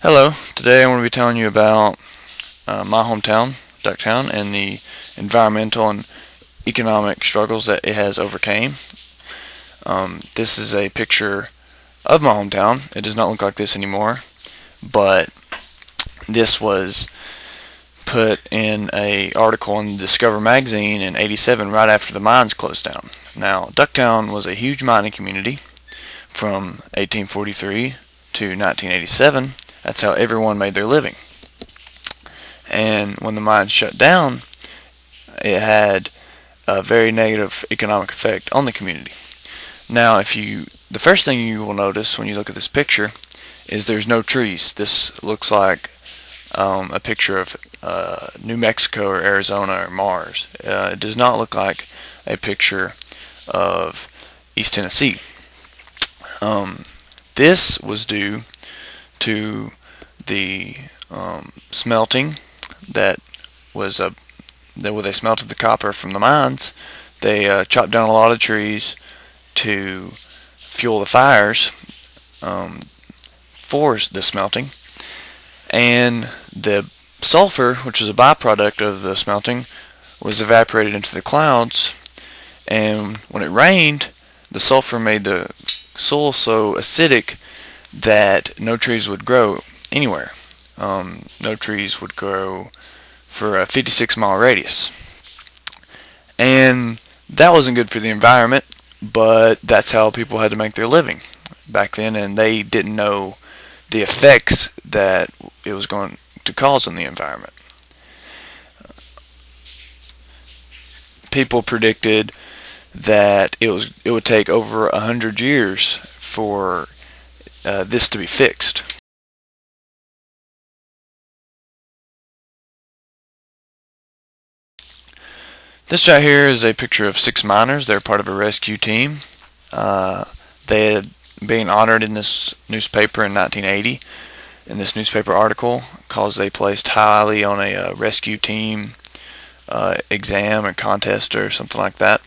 Hello, today I'm going to be telling you about my hometown, Ducktown, and the environmental and economic struggles that it has overcame. This is a picture of my hometown. It does not look like this anymore, but this was put in a article in Discover magazine in '87 right after the mines closed down. Now, Ducktown was a huge mining community from 1843 to 1987. That's how everyone made their living. And when the mines shut down, it had a very negative economic effect on the community. Now, the first thing you will notice when you look at this picture is there's no trees. This looks like a picture of New Mexico or Arizona or Mars. It does not look like a picture of East Tennessee. This was due to the smelting that was where they smelted the copper from the mines. They chopped down a lot of trees to fuel the fires for the smelting, and the sulfur, which is a byproduct of the smelting, was evaporated into the clouds. And when it rained, the sulfur made the soil so acidic that no trees would grow anywhere. No trees would grow for a 56-mile radius. And that wasn't good for the environment, but that's how people had to make their living back then, and they didn't know the effects that it was going to cause on the environment. People predicted that it would take over 100 years for this to be fixed. This right here is a picture of 6 miners. They're part of a rescue team. They had been honored in this newspaper in 1980, in this newspaper article, because they placed highly on a rescue team exam or contest or something like that.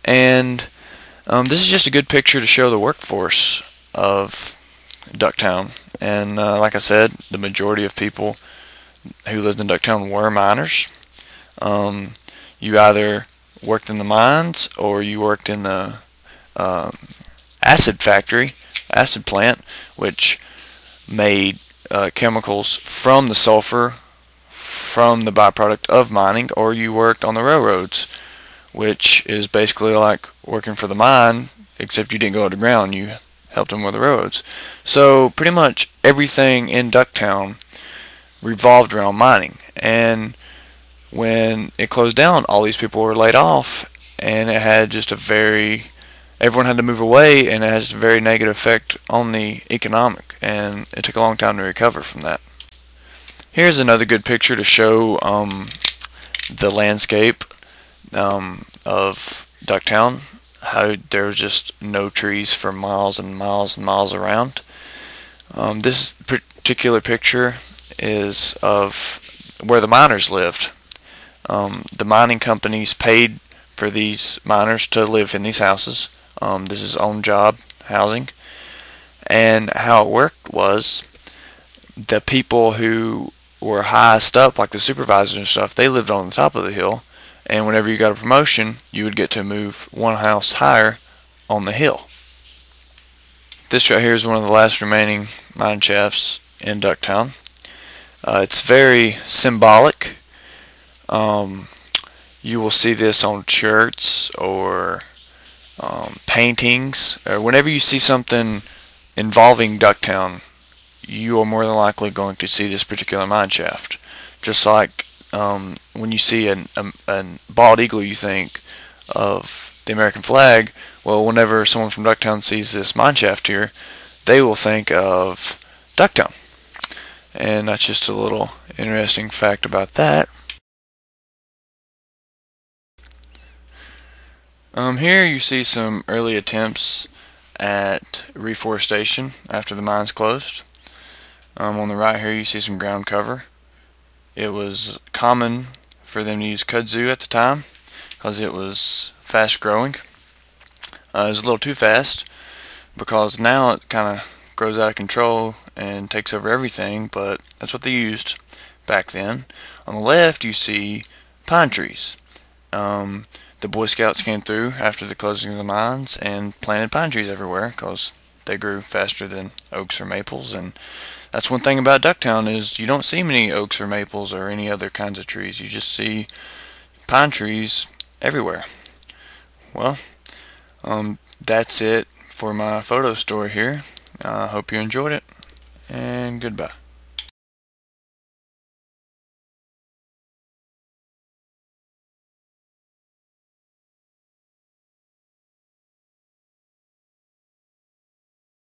And this is just a good picture to show the workforce of Ducktown. And like I said, the majority of people who lived in Ducktown were miners. You either worked in the mines or you worked in the acid plant, which made chemicals from the sulfur from the byproduct of mining, or you worked on the railroads, which is basically like working for the mine, except you didn't go underground, you helped them with the railroads. So pretty much everything in Ducktown revolved around mining. And when it closed down, all these people were laid off, and it had just everyone had to move away, and it has a very negative effect on the economic, and it took a long time to recover from that. Here's another good picture to show the landscape of Ducktown, how there was just no trees for miles and miles and miles around. This particular picture is of where the miners lived. The mining companies paid for these miners to live in these houses. This is on-job housing. And how it worked was the people who were highest up, like the supervisors and stuff, they lived on the top of the hill. And whenever you got a promotion, you would get to move one house higher on the hill. This right here is one of the last remaining mine shafts in Ducktown. It's very symbolic. You will see this on shirts or paintings, or whenever you see something involving Ducktown, you are more than likely going to see this particular mine shaft. Just like when you see a bald eagle, you think of the American flag. Well, whenever someone from Ducktown sees this mine shaft here, they will think of Ducktown. And that's just a little interesting fact about that. Here you see some early attempts at reforestation after the mines closed. On the right here you see some ground cover. It was common for them to use kudzu at the time because it was fast growing. It was a little too fast because now it kind of grows out of control and takes over everything, but that's what they used back then. On the left, you see pine trees. The Boy Scouts came through after the closing of the mines and planted pine trees everywhere because they grew faster than oaks or maples. And that's one thing about Ducktown is you don't see many oaks or maples or any other kinds of trees. You just see pine trees everywhere. Well, that's it for my photo story here. I hope you enjoyed it, and goodbye.